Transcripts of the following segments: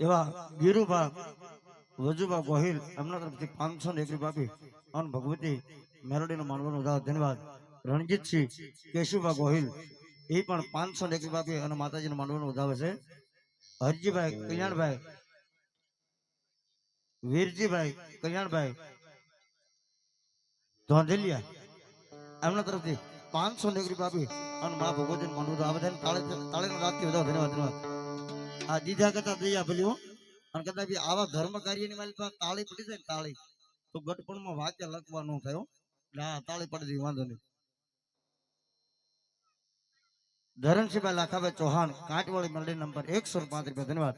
એવા ગીરુભા વજુભા ગોહિલ એમના તરફથી 501 આપી અને ભગવતી મેલોડીનો માનવાનો ધન્યવાદ. રણજીતસિંહ કેશુભા ગોહિલ એ પણ 501 આપી અને માતાજીનો માનવાનો વધાવે છે. હરજીભાઈ કલ્યાણભાઈ વીરજીભાઈ કલ્યાણભાઈ ધોંધલિયા એમના તરફથી 501 આપી અને મા ભગવતીનો માનવાનો આવે છે. તાળીનો રાતથી વધારે ધન્યવાદ. આ દીધા કરતા દયા ભલ્યું અને કદાચ આવા ધર્મ કાર્યની મારી પાસે તાળી પડી જાય ને તાળી તો ગટપણમાં વાક્ય લખવા ન થયો. હા, તાળી પડી ગઈ, વાંધો નહીં. ધરમસિંહભાઈ લાખાભાઈ ચૌહાણ કાંટવાળી મંડળી નંબર 135 ધન્યવાદ.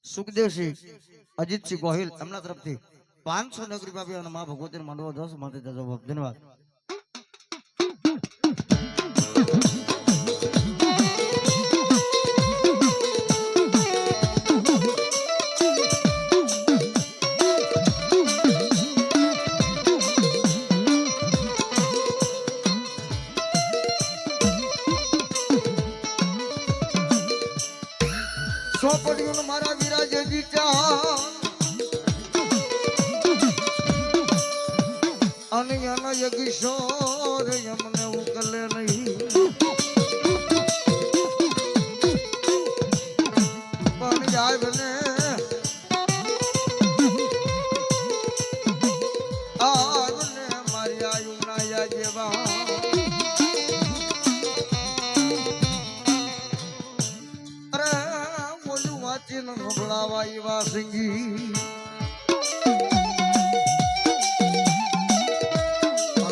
સુખદેવસિંહ અજીતસિંહ ગોહિલ એમના તરફથી 501 આપી અને મા ભગવતીનો માંડવો 10 માટે ધન્યવાદ. સોપડીઓનો મારા વિરાજ જીતા અને એનો એક કિશોર એમને ઉકલે નહીં પણ જાય ને આવને મારી આયુ ના જેવા નોબળાવા એવા સિંગી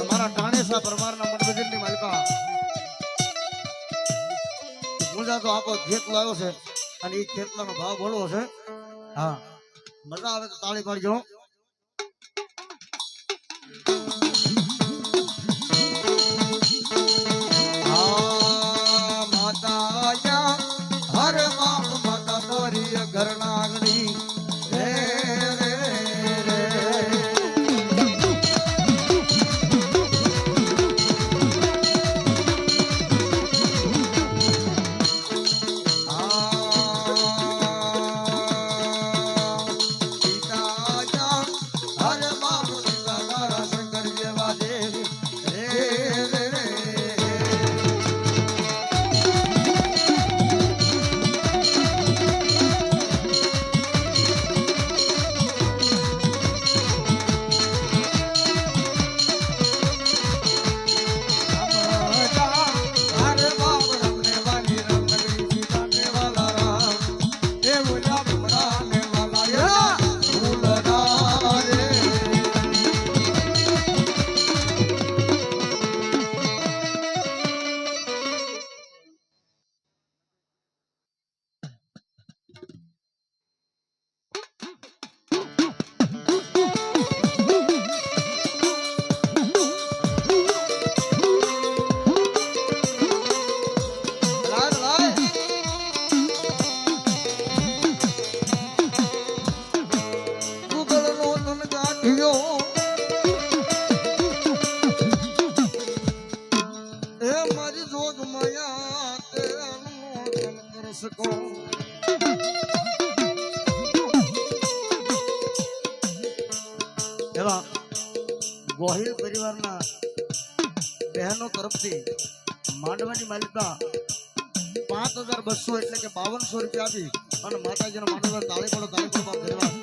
મારા ટાણેસા પરમારના મંડળની માલિકા મુંજા તો આપો ખેતલો આવ્યો છે અને એ ખેતલાનો ભાવ બોલવો છે. હા, મજા આવે તો તાળી પાડજો. ઘરનાગણી એવા ગોહિલ પરિવારના બહેનો તરફથી માંડવાની માલિકા 5200 એટલે કે 5200 રૂપિયા આપી અને માતાજીનો માંડવા તાળી પડો ધન્યવાદ.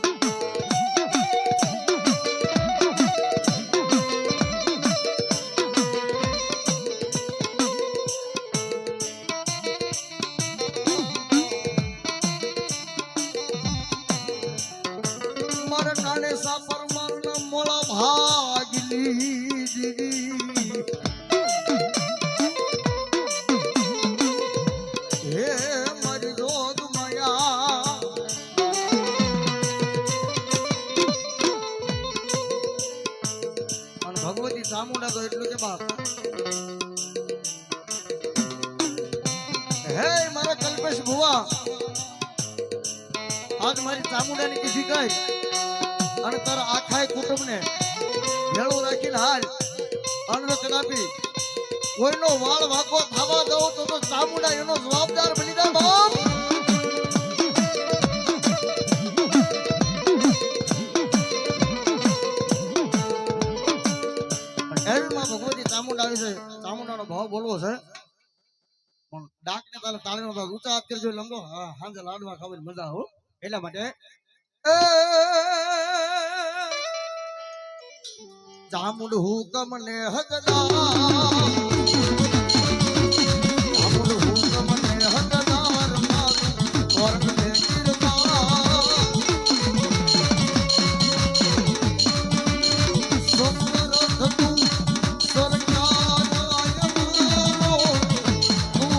મોળા ભાગલી હે મારી રોગ માયા અને ભગવતી ચામુંડા તો એટલું કે બાપ હે મારા કલ્પેશ ભુવા આજ મારી ચામુંડાની કીધી કઈ અને તારા આખા કુટુંબને ભેળું રાખીને હાલ અન્ન કદાપી કોઈનો વાળ વાકો થવા દઉં તો ચામુંડા એનો જવાબદાર બની જાય બાપ. એલમાં ભગવતી ચામુંડા વિશે ચામુંડાનો ભાવ બોલવો છે પણ ડાકને તાલે તાળીનો ભાગ ઊંચા હાથ કરજો લંબો હાંજે લાડવા ખાવાની મજા હો એટલા માટે ચામુંડ હુકમ ને હકદા ચામુંડ હુકમ ને હકદાર મારું વર્ગ ને કિરદાર સમરથ તું સરકાર આયમાનો તું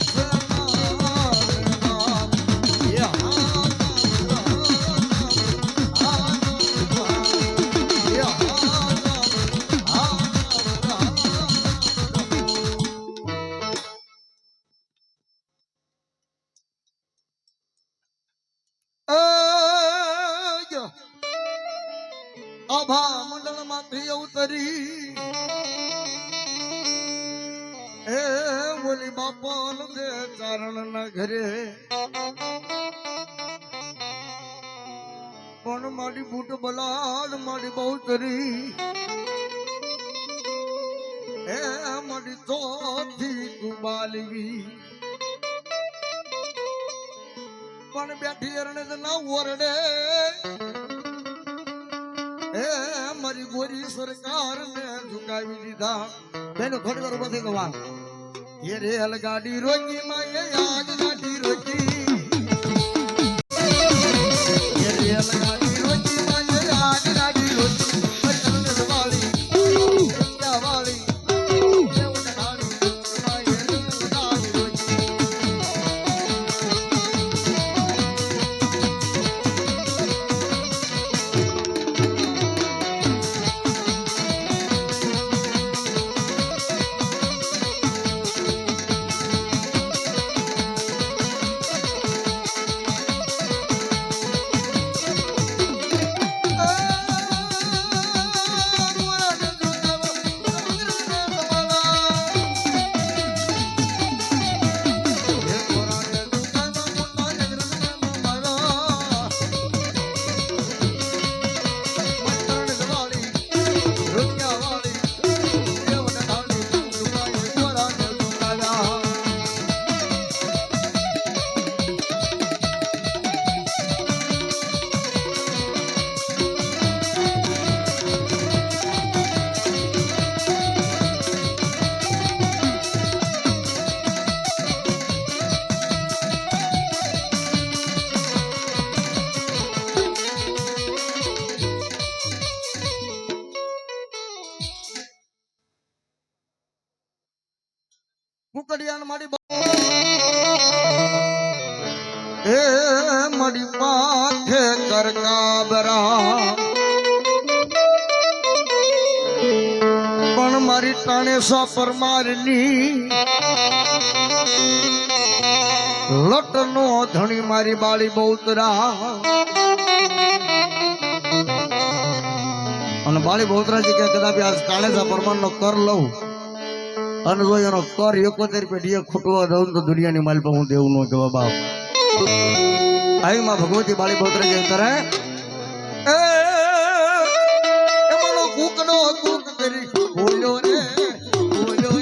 છે નાનવા એ આભા મંડળ માંથી અવતરી એ બોલી બાપલ દે ચારણ ના ઘરે પણ મારી બૂટ બલાડ મારી બહુતરી એ મારી ચોથી કુબાલવી પણ બેઠી અરણે ના ઓરડે એ મારી ગોરી સરકાર ને ઝુકાવી દીધા બેનો થોડી વાર ઉભા થઈ ગવા એ રેલ ગાડી રોકી માં એ આગ ગાડી રોકી એ રેલ ગાડી રોકી માં એ આગ ગાડી રોકી પરને વાળી ક્યાં વાળી એ ઉડાડી માં એ ગાડી રોકી કુકડિયાન મારી એ મારી માથે કરકાબરા પણ મારી ટાણે સાપર મારની લટનો ધણી મારી બાળી બહુતરા અને બાળી બહુતરાજી કે કદાચ આજ ટાણે સાપર નો કર લઉં અને જો એનો કર 71 પેઢીએ ખૂટવા દઉં તો દુનિયાની માલ પર હું દેવું ન કહેવા બાપ આવી માં ભગવતી બાળી બોતરે જઈ કરે એમાંનો કૂકનો કૂક કરી બોલ્યો રે મરજો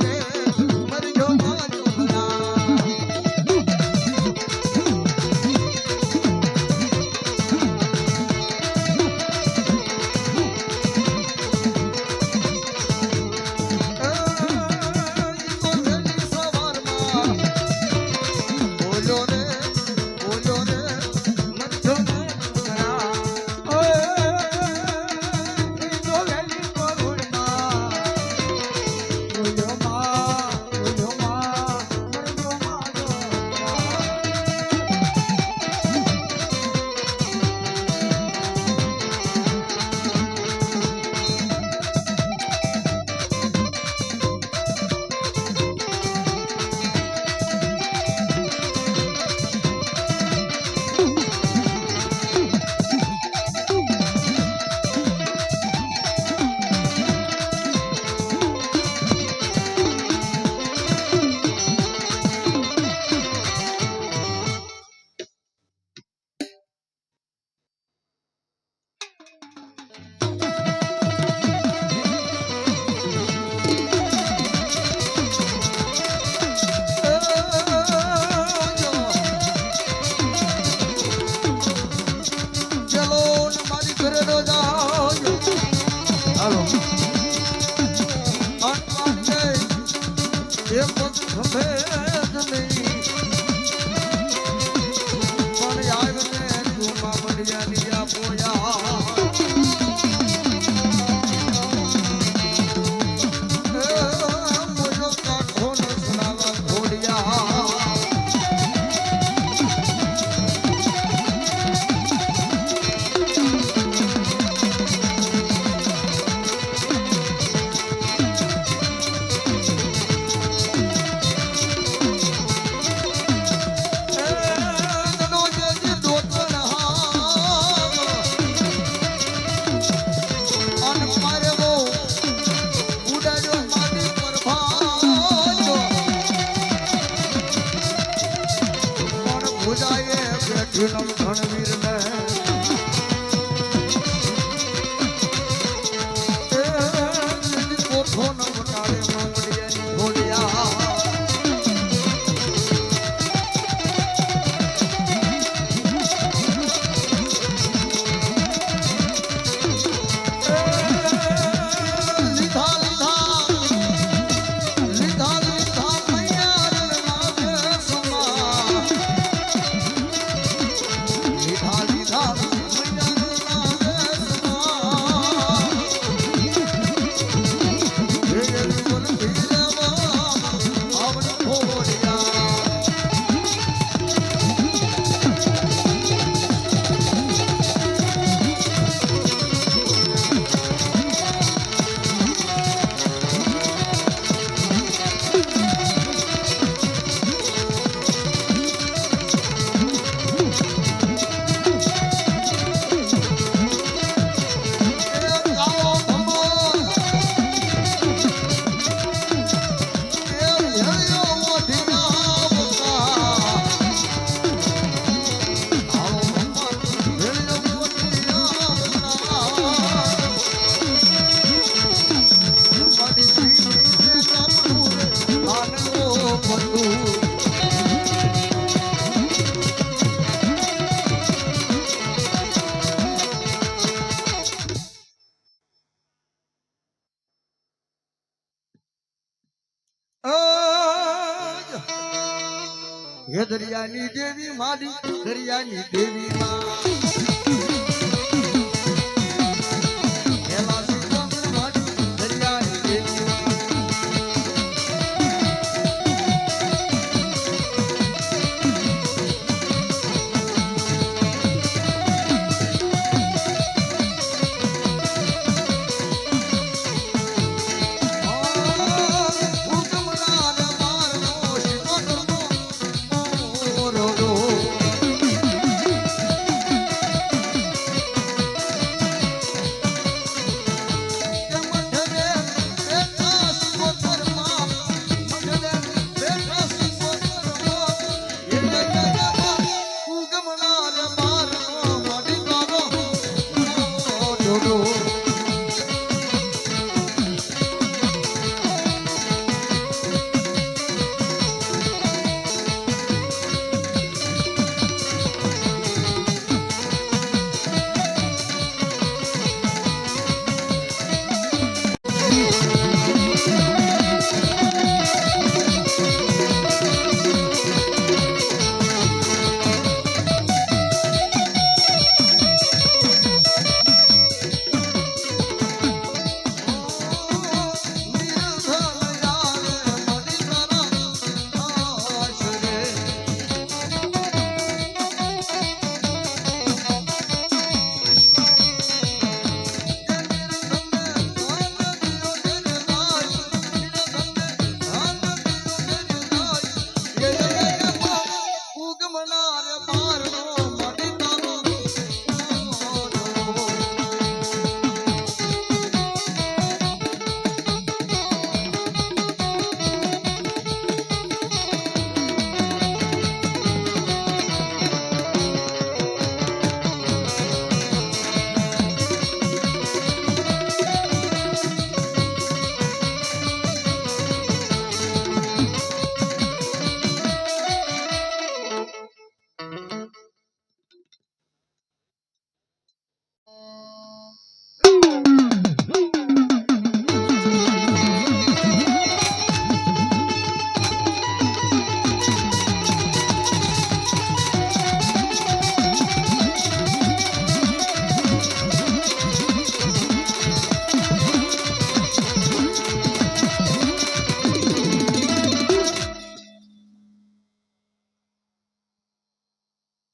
હે દરિયાની દેવી મારી દરિયાની દેવી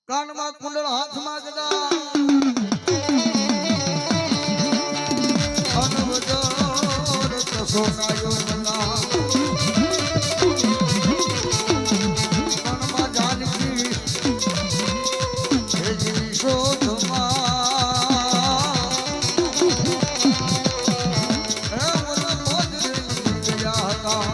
કાનમાં કુંડળ હાથમાં ગદા અનવજર સોનાયો ગદા કાનમાં જાનકી હે જીવી શોધમાં હે ઓલા મોજરે ગયા હતા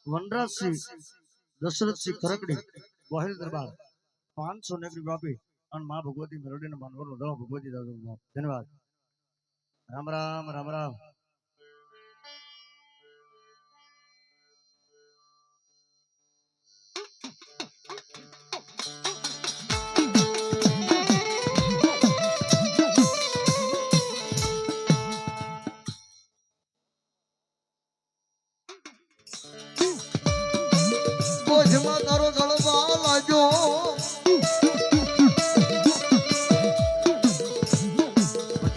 વનરાજસિંહ દશરથસિંહ ખરકડી ગોહિલ દરબાર 500 નેગરી બાપી અને માં ભગવતી મેરડીને માનવરનો દવા ભગવતી દાદા ધન્યવાદ રામ રામ રામ રામ બોજમાં તારો ગળવા લાગ્યો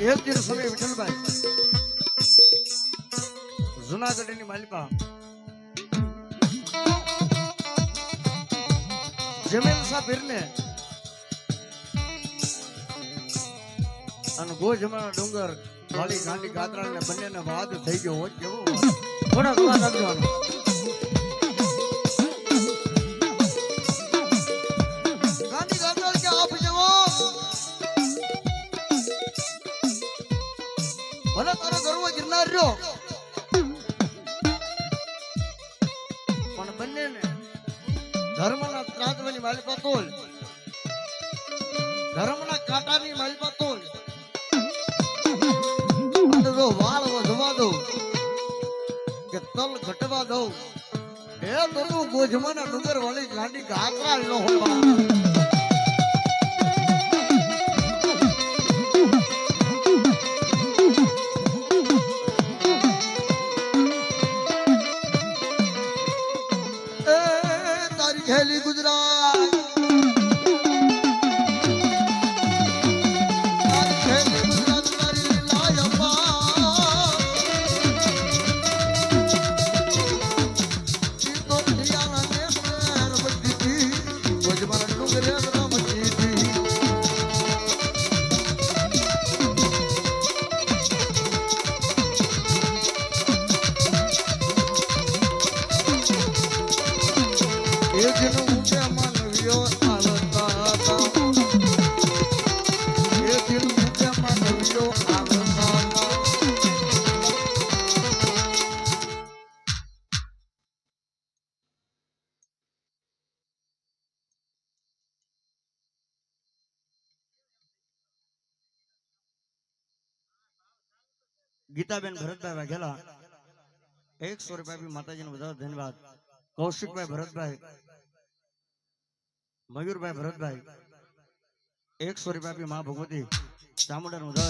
એક દિન સમય વિઠ્ઠલભાઈ જુનાગઢની માલિકા જમીન સાપીરને અને ગોજમાના ડુંગર વાળી ગાંડી ગાત્રા ને બંનેને વાદ થઈ ગયો હોય કેવો થોડા થોડા લાગવાનો ગાંડી ગાત્રા કે આપ જવાબ ભલે તારો ગર્વ ગિરનાર રહ્યો પણ બંનેને ધર્મના ત્રાજવાની માલિકા તોલ ધર્મના કાંટાની માલમાં તો અને જો વાળ વધવા દો કે તલ ઘટવા દો એ તો ગોજમાના ડુંગર વાળી ગાંડી ગાકરાળ નો હોય ખેલી ગુજરાત ખેલી ગુજરાત તારી લાયપા તો દિયાના ને મેર બધી ગોજમાના ડુંગરે રામજી એ જેનો મુકે માનવ્યો આવતા હતા એ જેનો મુકે માનવ્યો આવતા હતા ગીતાબેન ભરતભાઈ વાઘેલા 100 રૂપિયા બી માતાજીનો વધારે ધન્યવાદ કૌશિકભાઈ ભરતભાઈ મયુરભાઈ ભરતભાઈ 100 રૂપિયા આપી મા ભગવતી ચામુંડાનું ઉદય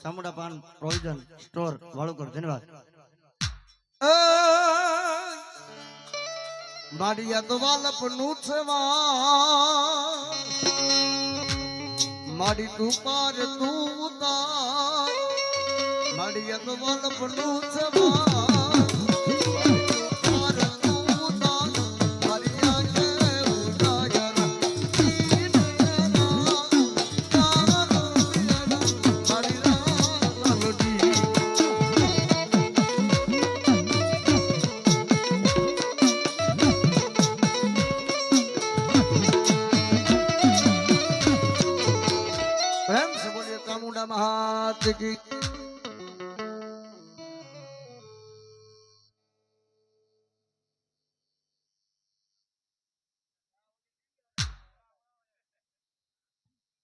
ચામુંડા પાન પ્રોવિઝન સ્ટોર વાળુકર ધન્યવાદ માડિયા તો વાલપ નું છે માડી તું પાર તું ઉતાર માડિયા તો વાલપ નું છે महात की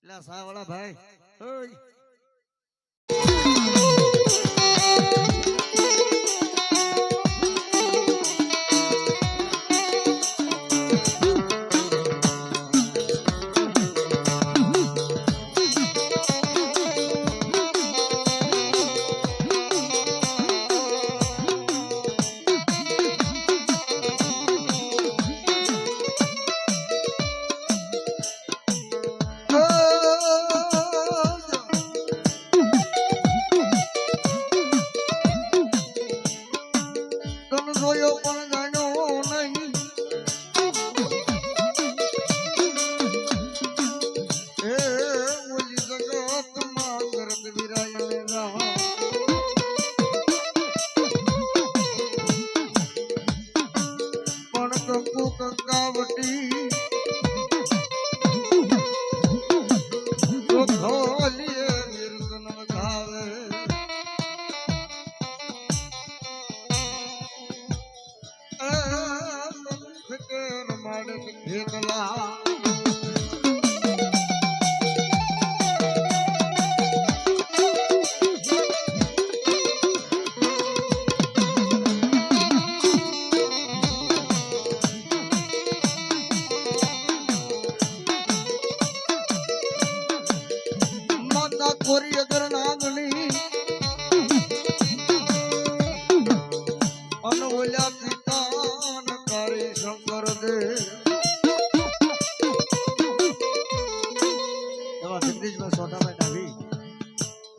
ला सावड़ा भाई ओय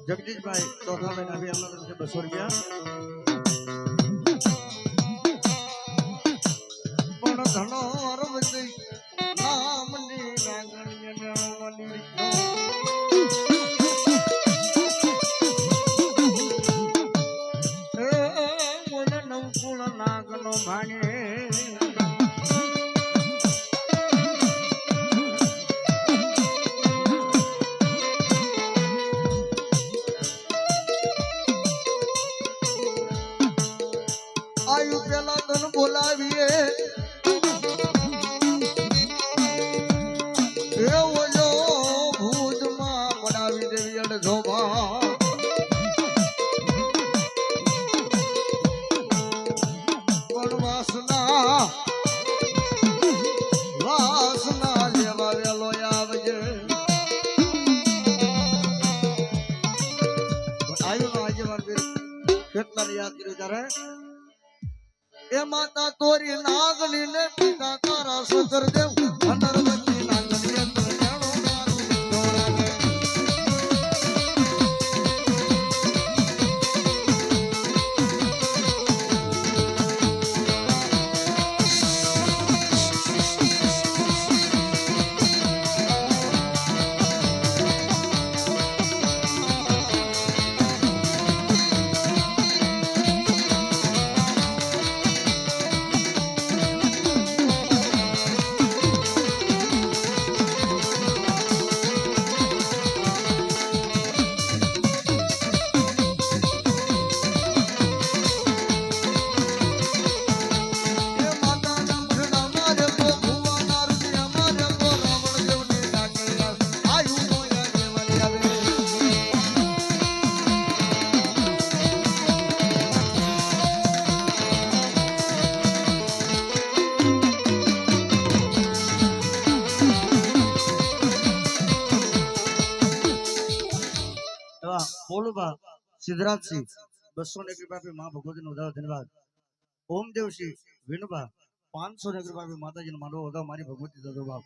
जगदीश भाई चौथा महीना भी हम लोग 200 रुपया धनो रवती नाम नी नागण्य नामनी मोने नवकुल नागनो भाणे आयु पेला तन बोलावीए કરજો બા વાસના લેવા વેલો આવજે આવ્યું આજે મારે કેટલા યાદ કર્યું ત્યારે એ માતા તોરી નાગણી ને પિતા તારા સકર દેવ અંદરવતી નાગણી બોલુબા સિદ્ધરાજસિંહ 200 ને કૃપા માં ભગવતી નો ધન્યવાદ ઓમ દેવસિંહ વિનુબા 500 ને કૃપા માતાજી નો માંડવો વધાવ મારી ભગવતી દો બાપ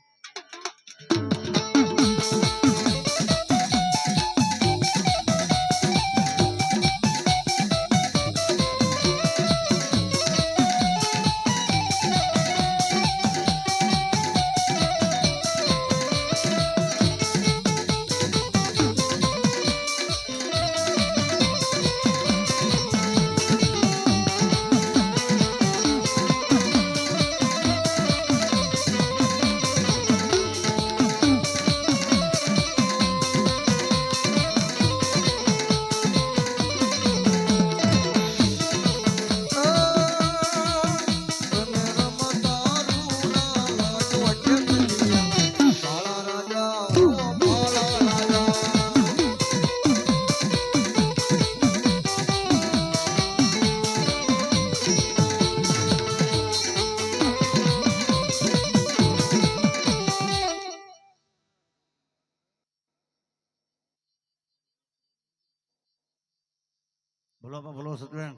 બોલો બોલો સતવેન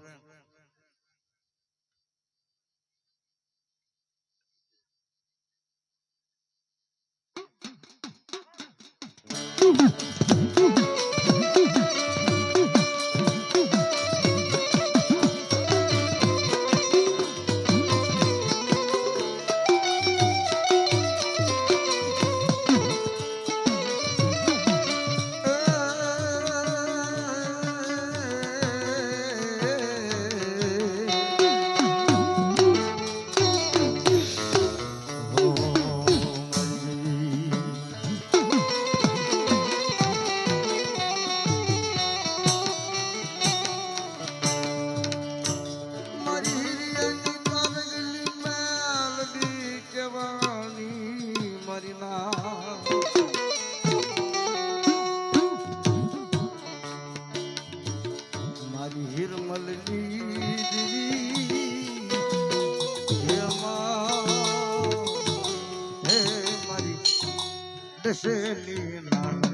દશેલી નાની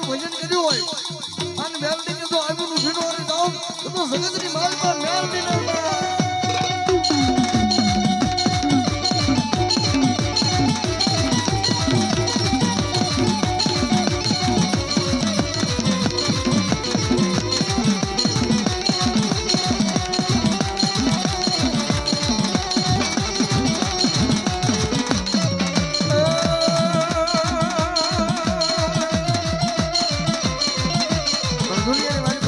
ભજન કર્યું હોય અને વેલ્ડિંગ જો આવ્યું નું ફીડો અને જાવ તો જગતની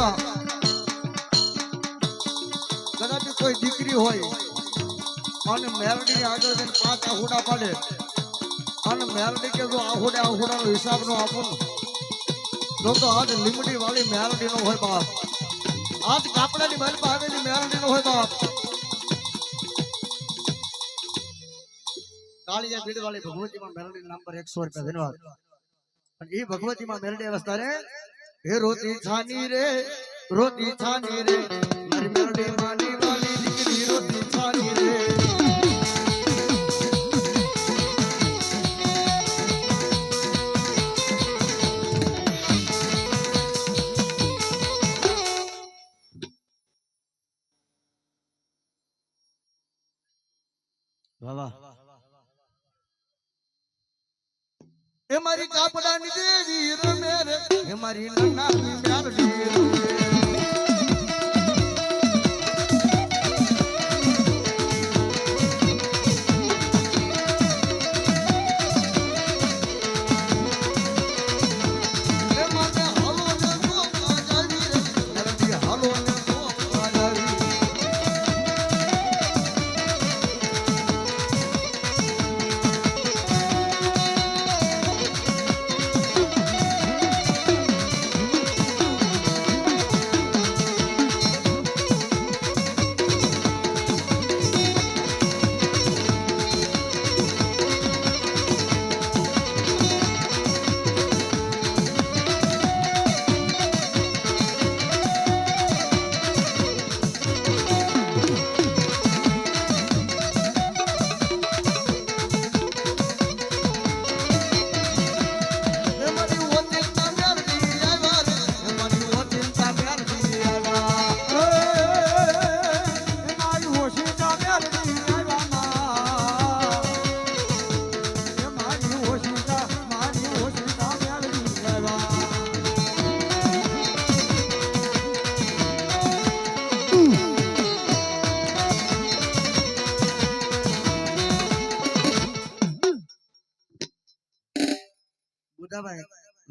બાજુમાં કદાચ કોઈ દીકરી હોય અને મેલડી આગળ જઈને 5 આહુડા પાડે અને મેલડી કે જો આહુડાનો હિસાબ નો આપો તો આજ લીમડી વાળી મેલડી નો હોય બાપ, આજ કાપડાની મારી આવેલી મેલડી નો હોય બાપ. કાળિયા બીડ વાળી ભગવતીમાં મેલડી નામ પર 100 રૂપિયા ધન્યવાદ. અને એ ભગવતીમાં મેલડી અવસ્થા રે હે રોતી છાની રે મારી મેલડી માની વાલી દીકરી રોતી છાની રે. વાહ એ મારી કાપડાની દેવી રમે રે એ મારી નાની મેલડી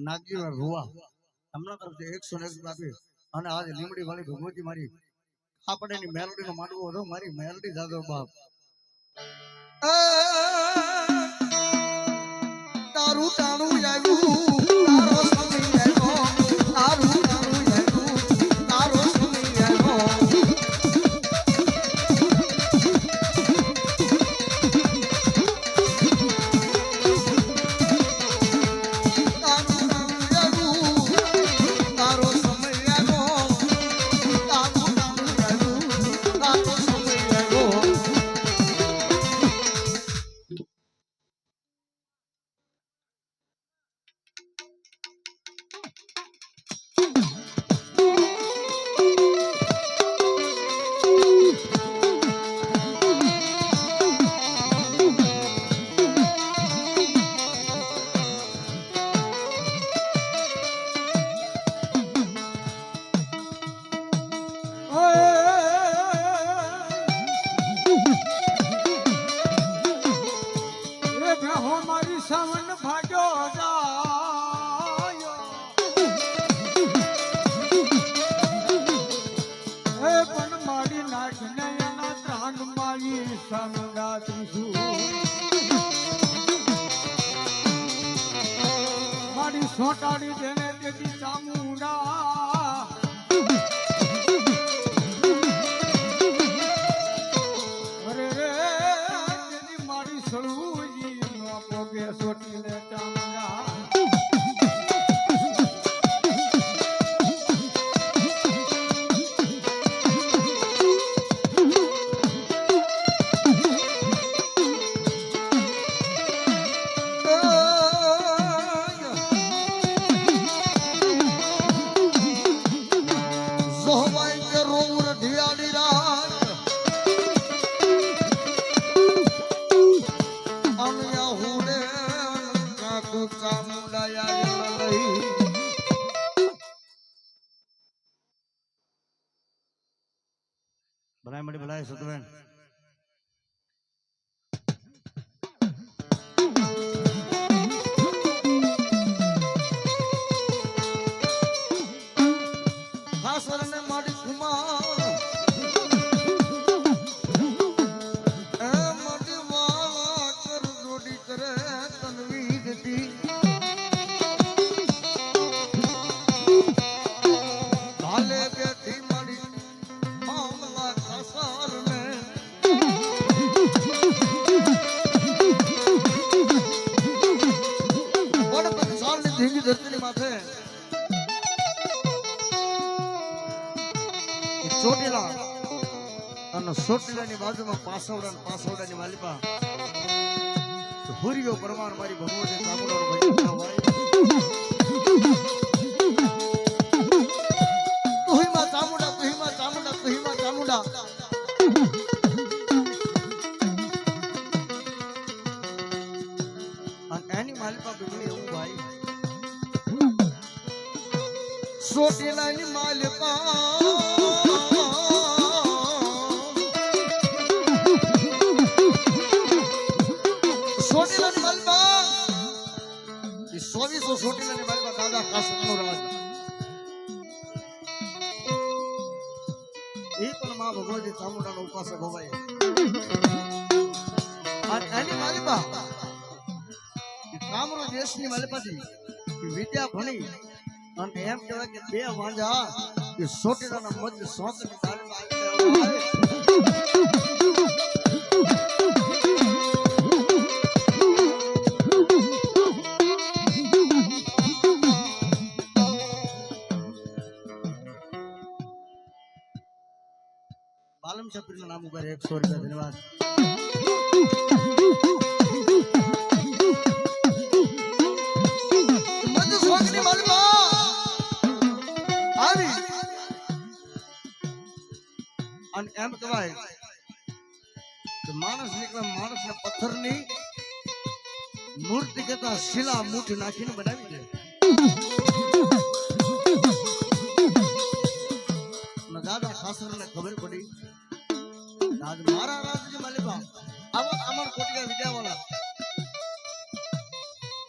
નાગજી રૂવા હમણાં તરફથી 101 આપી અને આજે લીમડી વાળી ભગવતી મારી કાપડાની મેલડી નો માંડવો હતો મારી મેલડી દાદો બાપ. તારું ટાણું આવ્યું તારો સમય આવ્યો તારું ટાણું આવ્યું તારો સમય આવ્યો. સોટાડી દેને તેથી ચામુંડા અરે રે તેની મારી સળુજી નો પોગે સોટી લે ચામુંડા. ભલાઈ મળી ભલાઈ સતવેન ખાસ ચોટીલા અને ચોટીલાની બાજુમાં પાસવડાની માલિપા હુરિયો પરમાર મારી ભગવતી ચામુંડાનો ભજન ગાવાય. તુહીમાં ચામુંડા તુહીમાં ચામુંડા તુહીમાં ચામુંડા અને એની માલિપા બની એવું ભાઈ ચોટીલાની માલિપા ચોટીલાની માલિપા એ 2400 ચોટીલાની માલિપા દાદા કાસમનો રાજ એ પણ માં ભગવતી ચામુંડાનો ઉપાસક હોવાય. અને એની માલિપા કામરો દેશની માલિપાથી વિદ્યા ભણી અને એમ કહેવાય કે બે વાંજા એ ચોટીલાના મધ્ય સોંતની દાળમાં આવી બાલમ છપરીનું નામ ઉપર 100 રૂપિયા ધન્યવાદ. મધ્ય સોંતની માલિપા આવી અને એમ કહેવાય કે માણસ ને પથ્થરની મૂર્તિ કરતા શિલા મુઠ નાખીને બનાવી દે. દાદા ખાસરને ખબર પડી આજ મારા રાજની માલિપા આવા અમર કોટિયા વિદ્યાવાળા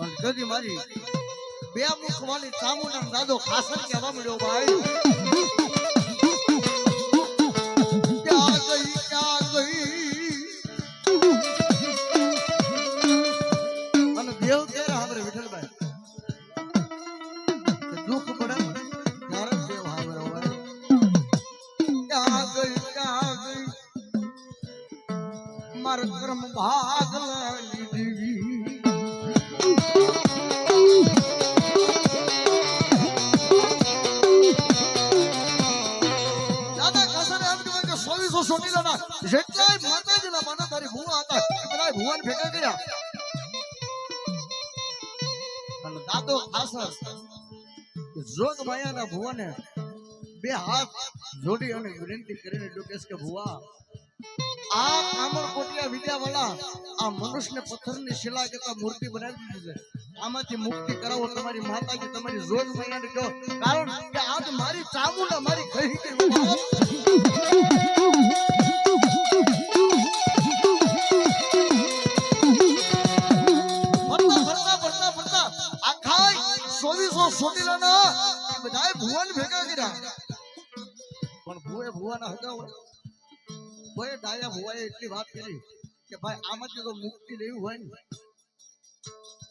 અને જદી મારી બે મુખ વાળી ચામુંડા દાદો ખાસર કહેવા મળ્યો ભાઈ. અને દેવ કે હામરે વિઠ્ઠલભાઈ દુઃખ પડે ત્યારે દેવ હામરે હોય. ક્યાં ગઈ મારા કર્મ ભાગ લીધી ચોટીલાના જેટલાય માતાજીના માનવધારી ભુવા હતા એ બધા ભુવાને ભેગા કર્યા અને દાદો ખાસર જોગ માયાના ભુવાને બે હાથ જોડી અને વિનંતી કરીને જોકેશ કે ભુવા આ કામર કોટિયા વિદ્યાવાળા આ મનુષ્યને પથ્થરની શિલા કરતા મૂર્તિ બનાવી દીધી છે. આમાંથી મુક્તિ કરાવો તમારી માતાજી તમારી જોગ માયાને કહો કારણ કે આજ મારી ચામુંડા મારી કહી ગઈ ચોટીલાના બધાય ભુવન ભેગા કર્યા પણ ભુવાના હતા કોઈ ડાયા ભુવાએ એટલી વાત કરી કે ભાઈ આમાંથી તો મુક્તિ લેવી હોય ને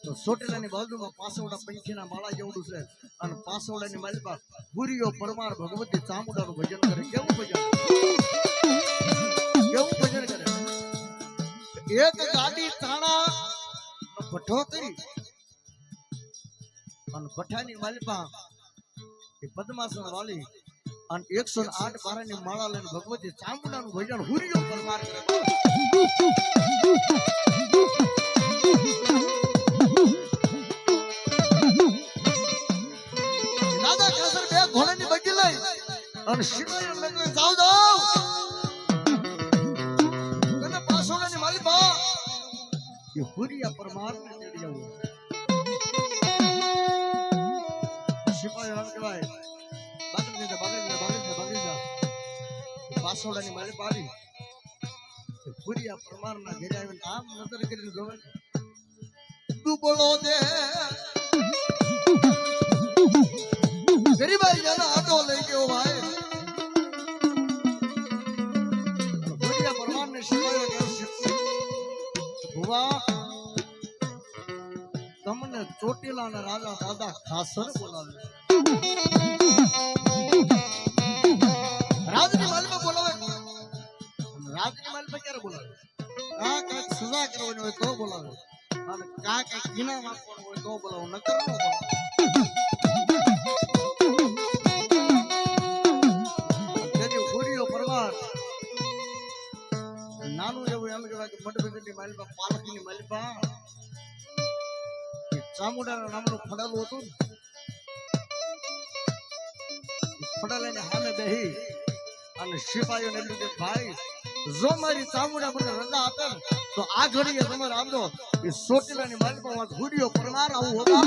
તો ચોટીલાની બાજુમાં પાસવડા પંખીના માળા જેવડું છે અને પાસવડાની માલિપા ગુરીઓ પરમાર ભગવતી ચામુંડાનું ભજન કરે. કેવું ભજન કરે એક ગાડી તાણા ભઠ્ઠો કરી અને ભઠ્ઠાની માલિપા એ પદ્માસન વાળી અને 108 પારાની માળા લઈને ભગવતી ચામુંડાનું ભજન હુરિયો પરમાર કરે. દાદા ખાસર બે ઘોડાની બગી લઈ અને શિવાય લઈને જાવ અને પાસોડાની માલિપા એ હુરિયા પરમારને તેડી આવો. સિપાહી નામ કહેવાય પાસોડાની માલિપા આવી હુરિયા પરમારના ઘરે આવીને આમ નજર કરીને જોવે તું બોલો દે ગરીબાઈ જાના આટો લઈ ગયો ભાઈ. હુરિયા પરમારને સિપાહીઓ કહે ભુવા તમને ચોટીલાના રાજા દાદા ખાસર બોલાવે. રાજની માલિપા બોલાવે. રાજની માલિપા ક્યારે બોલાવે? કાંઈક સજા કરવાની હોય તો બોલાવે અને કાંઈક ઇનામ આપવાનું હોય તો બોલાવો નકર ન બોલાવે. તેથી હુરિયો માલિપા પાલકીની માલિપા ચામુંડાના નામનું ફડાલું હતું ને ફડાલાની સામે બેહી અને સિપાહીઓને એટલું કે ભાઈ જો મારી ચામુંડા મને રજા આપે ને તો આ ઘડીએ તમારે આમનો એ સોટીલાની માલિપા વાત હુડિયો પરમાર આવું હોતા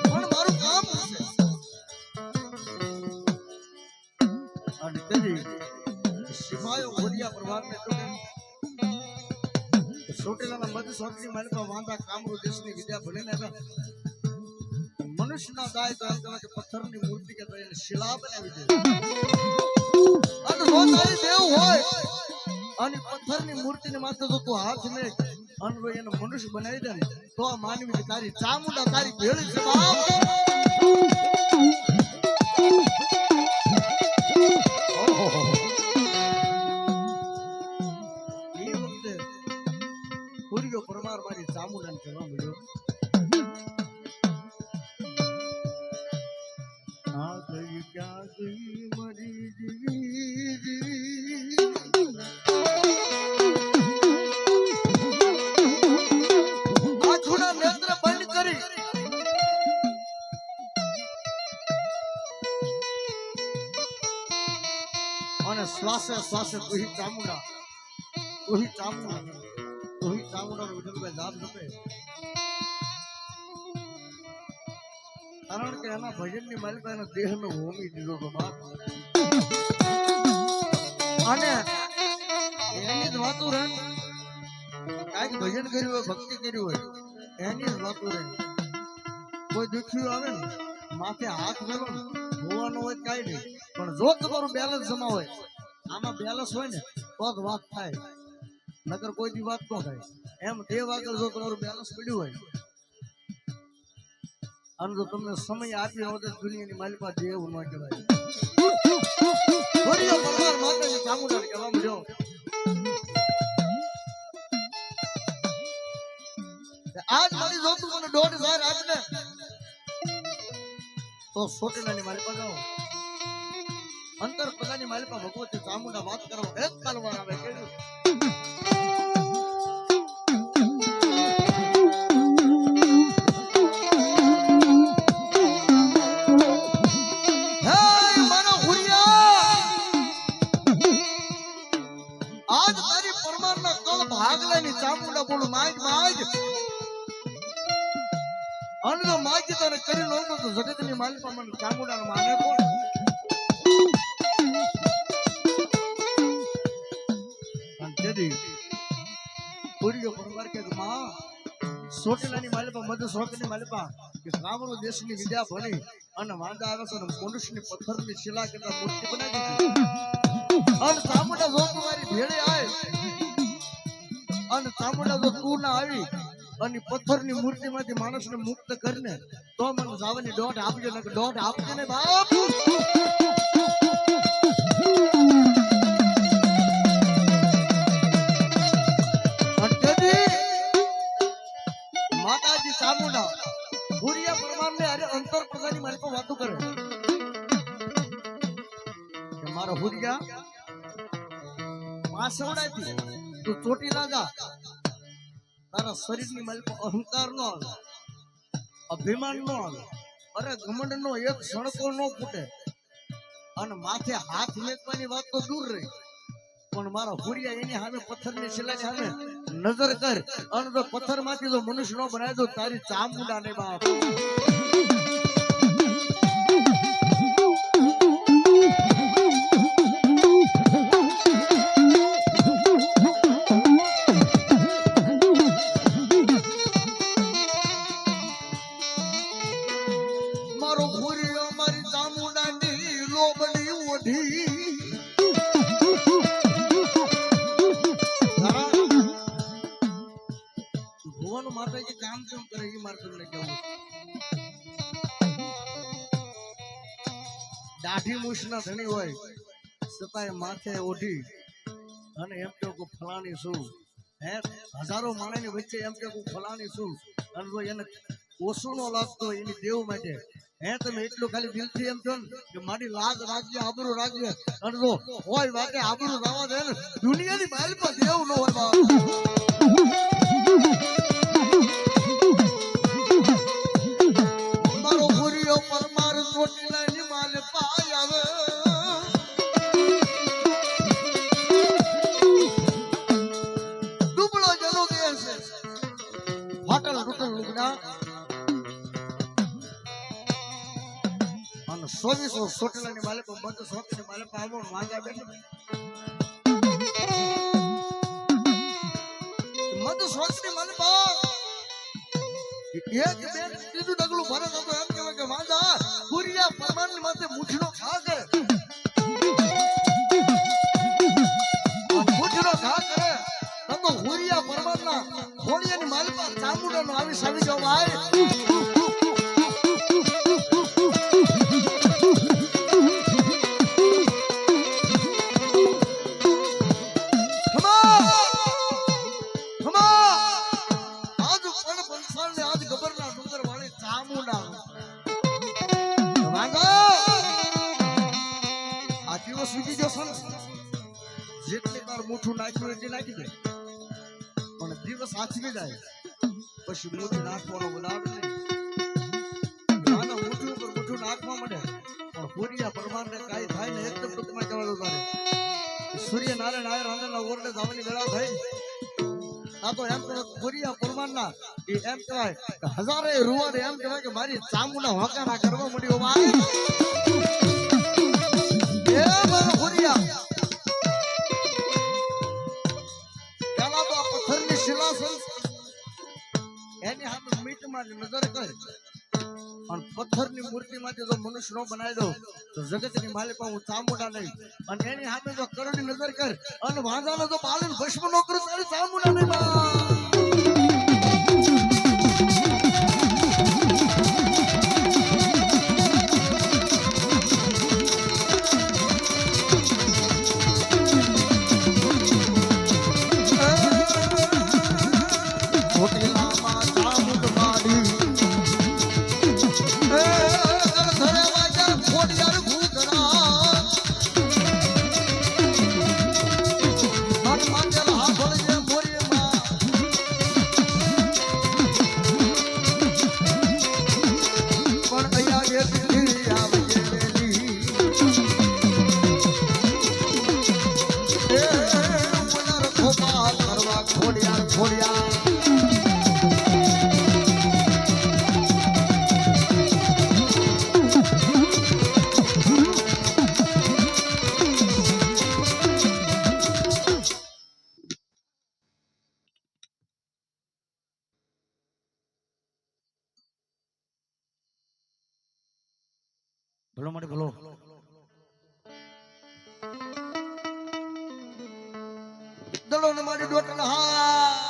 પણ મારું કામ છે અને તેથી સિપાહીઓ હુડિયા પરમારને તો સોટીલાના મધ સોટની માલિપા વાંધા કામરૂ દેશની વિદ્યા ભણીને આવ્યા મનુષ્યના દાય તો એમ કહેવાય કે પથ્થરની મૂર્તિ કે એને શિલા બનાવી દે અને જો તારી દેવ હોય અને પથ્થરની મૂર્તિને માથે જો તું હાથ મે અને એને મનુષ્ય બનાવી દે ને તો આ માનવી કે તારી ચામુંડા તારી ભેળી છે બાપ એ વખતે પૂર્યો પરમાર મારી ચામુંડાને કહેવા મળ્યો ક્યાં ગઈ મરી જીવી આંખોના નેત્ર બંધ કરી અને શ્વાસે શ્વાસે તુહી ચામુંડા વિઠ્ઠલભાઈ જાપ જપે કારણ કે એના ભજનની માલિકા એના દેહનો હોમી દીધો તો બાપ અને એની જ વાતો રહે કાંઈક ભજન કર્યું હોય ભક્તિ કર્યું હોય એની જ વાતો રહે કોઈ દુખ્યું આવે ને માથે હાથ મેળો ને હોવાનો હોય કાંઈ નહીં પણ જો તમારું બેલેન્સ જમા હોય આમાં બેલેન્સ હોય ને તો જ વાત થાય નકર કોઈ દી વાત ન થાય એમ દેવ આગળ જો તમારું બેલેન્સ પડ્યું હોય અને જો તમને સમય આપ્યો હોય તો દુનિયાની માલિકા દેવ ન કહેવાય પૂર્યો પરમાર માતાજી ચામુંડાને કહેવા મળ્યો આજ મારી જો તું મને 1.5 આપને તો સોટીલાની માલિકા જાઓ અંતર પદાની માલિકા ભગવતી ચામુંડા વાત કરો એક કાલવાર આવે કેવું ચામુંડા બોલું માજ અને જો માજી તારે કરી નો તો જગતની માલિકા મને ચામુંડાને માને કોણ અને તેથી પૂર્યો પરમાર કે માં સોટીલાની માલિકા મધ સોટની માલિકા કે કામરૂ દેશની વિદ્યા ભણી અને વાંધા આવે છે અને મનુષ્યની પથ્થરની શિલા કરતા મૂર્તિ બનાવી દીધી અને ચામુંડા જો તમારી ભેળે આવે અને ચામુંડા જો તું ના આવી અને પથ્થરની મૂર્તિમાંથી માણસને મુક્ત કરીને તો મને જાવાની દોઢ આપજો ને દોઢ આપજો ને બાપ માતાજી ચામુંડા ભૂરિયા પરમારને અરે અંતર પ્રજાની મારી પર વાતો કરે કે મારો ભૂરિયા પાસવડાથી તું ચોટી લાગા તારા શરીરની માલિક અહંકાર નો આવે અભિમાન નો આવે અરે ઘમંડ નો એક સણકો નો ફૂટે અને માથે હાથ મેકવાની વાત તો દૂર રહી પણ મારા હુરિયા એની સામે પથ્થરની શિલાની સામે નજર કર અને જો પથ્થર માંથી જો મનુષ્ય નો બનાવી દો તારી ચામુંડા ને બાપ દાઢી મૂછના ધણી હોય છતાંય માથે ઓઢી અને એમ કે ફલાણી શું હે હજારો માણસની વચ્ચે એમ કે ફલાણી શું અને એને ઓછું નો લાગતો હોય એની દેવ માટે હે તમે એટલું ખાલી દિલથી એમ છો ને કે મારી લાજ રાખજે આબરૂ રાખજે અને જો હોય વાતે આબરૂ રાવા દે ને દુનિયાની માલ પર દેવ ન હોય બાપ મારો ગુરિયો પરમાર ચોટીલાની માલ પાય આવે દુબળો જનો કે છે હોટલ હોટલ લુગડા અને 2400 ચોટીલાની માલ પર બંધ શોખ છે માલ પર આવો માંગા બેઠો મત શોખની માલ પર એક બેન બીજું ડગલું ભરે તો એમ કહેવાય કે માંગા ગુરિયા પરમારની માથે મુઠનો ઘા કરે મુઠનો ઘા કરે તો ગુરિયા પરમારના ખોડિયાની માલ પર ચામુંડાનો આવી જાવ ભાઈ જેટલી વાર મુઠું નાખ્યું એટલી નાખી દે પણ દિવસ આછવી જાય પછી મુઠું નાખવાનો બનાવ નહીં નાના મુઠું ઉપર મુઠું નાખવા માંડે પણ પૂરિયા પરમારને કાંઈ થાય ને એકદમ ટૂંકમાં કહેવાનું તારે સૂર્યનારાયણ આયર આંદરના ઓરડે જવાની વેળા થઈ આ તો એમ કહેવાય પૂરિયા પરમારના એ એમ કહેવાય કે હજારે રૂવાને એમ કહેવાય કે મારી ચામુના હોકારા કરવા મળ્યો ભાઈ એ મારો પૂરિયા એની સામે મીટમાં નજર કર અને પથ્થરની મૂર્તિમાંથી જો મનુષ્ય નો બનાવી દઉં તો જગતની માલિકા હું ચામુંડા નહીં અને એની સામે જો કરોડની નજર કર અને વાંધાનો જો બાળન ભસ્મ નો કરું તારી ચામુંડા નહીં ભલો મારી ભલો દડો ને મારી ડોટલ હા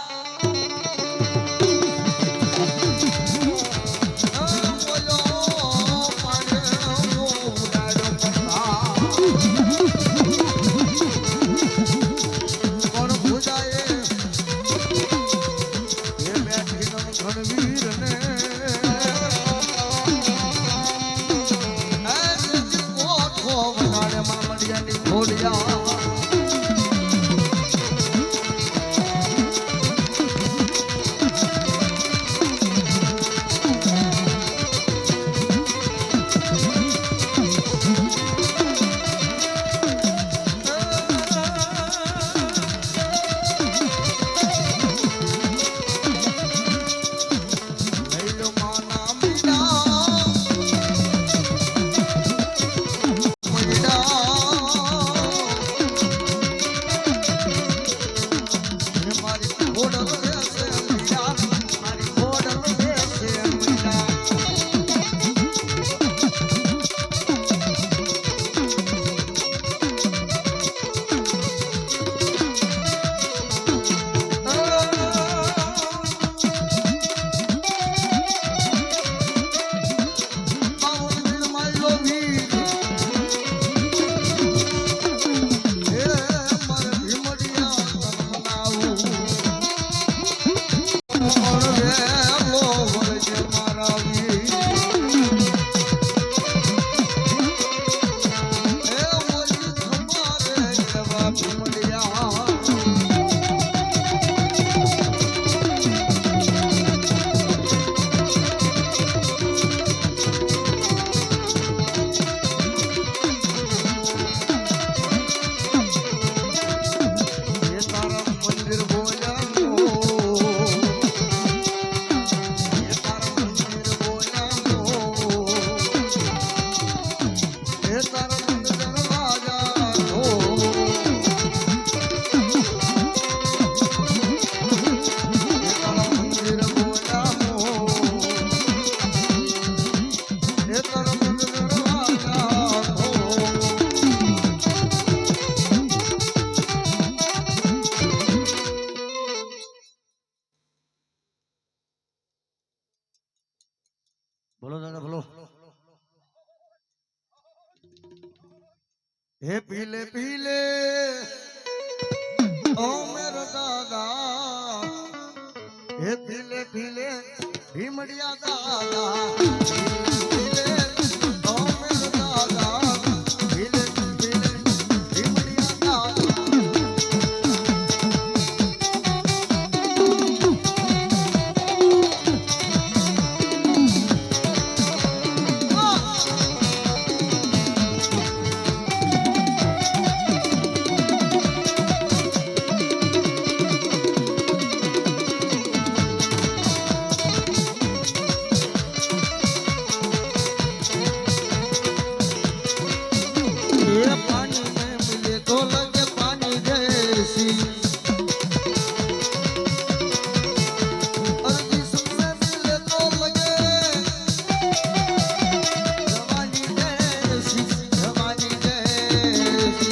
બોલો દાદા બોલો. હે પીલે પીલે ઓ મેરો દાદા, હે પીલે પીલે ભીમડિયા દાદા, પીલે ઓ મેરો દાદા, પીલે પીલે ભીમડિયા દાદા. ये पानी में मिले तो लगे पानी जैसी, और जिसमें मिले तो लगे जवानी जैसी, जवानी जैसी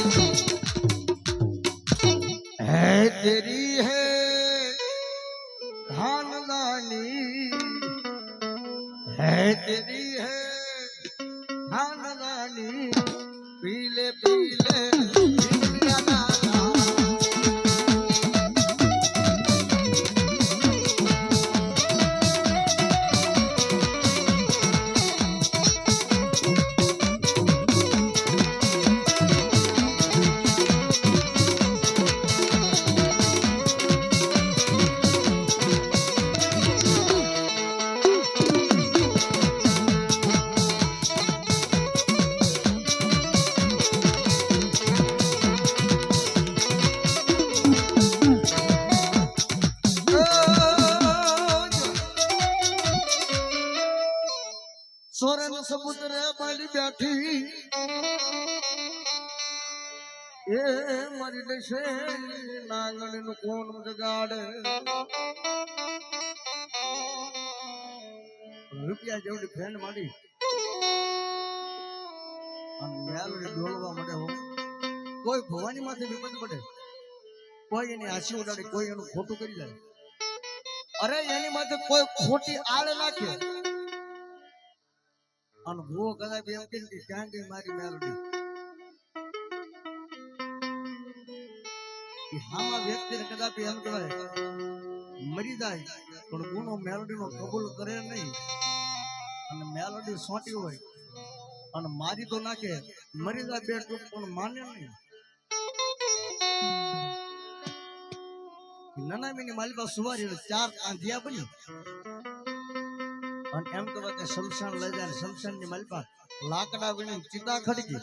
है तेरी है खानदानी, है तेरी है खानदानी, पीले पीले भीमडिया दादा. સોરેન સमुद्र મારી બેઠી એ મારી દેશે નાંગણી નું કોણ જગાડે, રૂપિયા જેવડી ફ્રેન્ડ માંડી અને મેલડી ડોલવા મળે હો. કોઈ ભવાની માથે વિપત પડે, કોઈ એની હાસી ઉડાડે, કોઈ એનું ખોટું કરી જાય. અરે એની માથે કોઈ ખોટી આળ નાખે અને ભૂવો કદાચ એમ કે ક્યાં ગઈ મારી મેલડી, આમાં વ્યક્તિને કદાચ એમ કહેવાય મરી જાય પણ ગુનો મેલડી નો કબૂલ કરે નહીં, અને મેલડી સોટી હોય અને મારી તો નાખે, મરી જાય બે ટૂંક પણ માને નહીં. નનામીની માલિકા સુવારી 4 આંધિયા બની અને એમ કહેવાય કે શમશાન લઈ જાય, શમશાન ની માલિકા લાકડા વીણી ચિતા ખડકી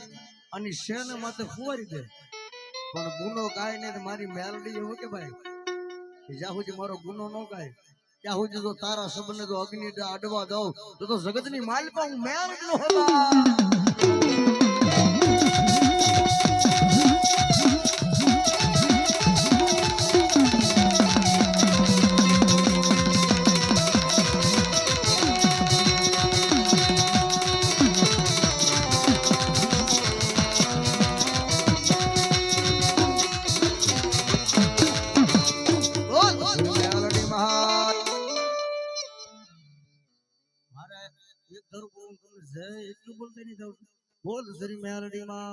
અને શેને માથે ફુવારી દે, પણ ગુનો ગાય ને મારી મેલડી એવું કે ભાઈ જ્યાં સુધી મારો ગુનો ન ગાય ત્યાં સુધી જો તારા શબ્દને જો અગ્નિ અડવા દઉં તો જગત ની માલિકા હું મેલડી નો એટલું બોલતા નહીં બોલ શ્રી મેલડી માં.